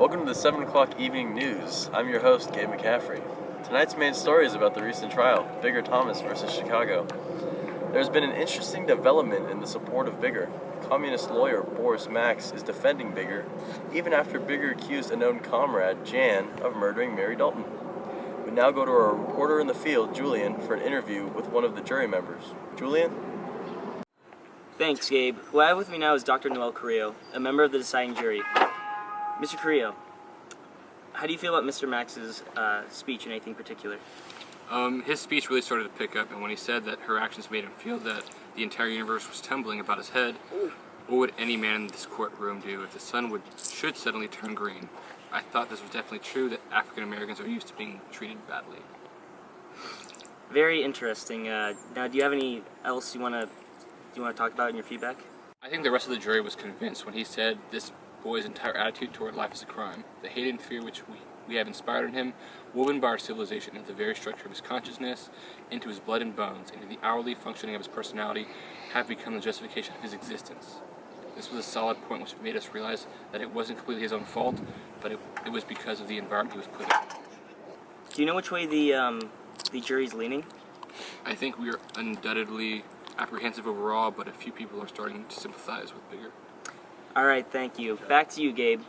Welcome to the 7 o'clock evening news. I'm your host, Gabe McCaffrey. Tonight's main story is about the recent trial, Bigger Thomas versus Chicago. There's been an interesting development in the support of Bigger. Communist lawyer Boris Max is defending Bigger, even after Bigger accused a known comrade, Jan, of murdering Mary Dalton. We now go to our reporter in the field, Julian, for an interview with one of the jury members. Julian? Thanks, Gabe. Who I have with me now is Dr. Noel Carrillo, a member of the deciding jury. Mr. Carrillo, how do you feel about Mr. Max's speech in anything particular? His speech really started to pick up, and when he said that her actions made him feel that the entire universe was tumbling about his head, what would any man in this courtroom do if the sun should suddenly turn green? I thought this was definitely true, that African Americans are used to being treated badly. Very interesting. Now, do you have any else you want to talk about in your feedback? I think the rest of the jury was convinced when he said this boy's entire attitude toward life is a crime. The hate and fear which we have inspired in him, woven by our civilization into the very structure of his consciousness, into his blood and bones, into the hourly functioning of his personality, have become the justification of his existence. This was a solid point which made us realize that it wasn't completely his own fault, but it was because of the environment he was put in. Do you know which way the jury's leaning? I think we are undoubtedly apprehensive overall, but a few people are starting to sympathize with Bigger. All right, thank you. Back to you, Gabe.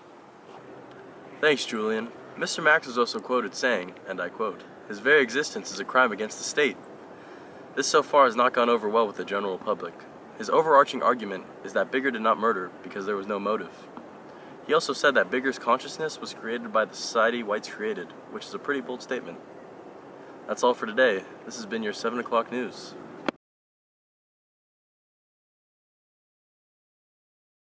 Thanks, Julian. Mr. Max was also quoted saying, and I quote, "His very existence is a crime against the state." This so far has not gone over well with the general public. His overarching argument is that Bigger did not murder because there was no motive. He also said that Bigger's consciousness was created by the society whites created, which is a pretty bold statement. That's all for today. This has been your 7 o'clock news.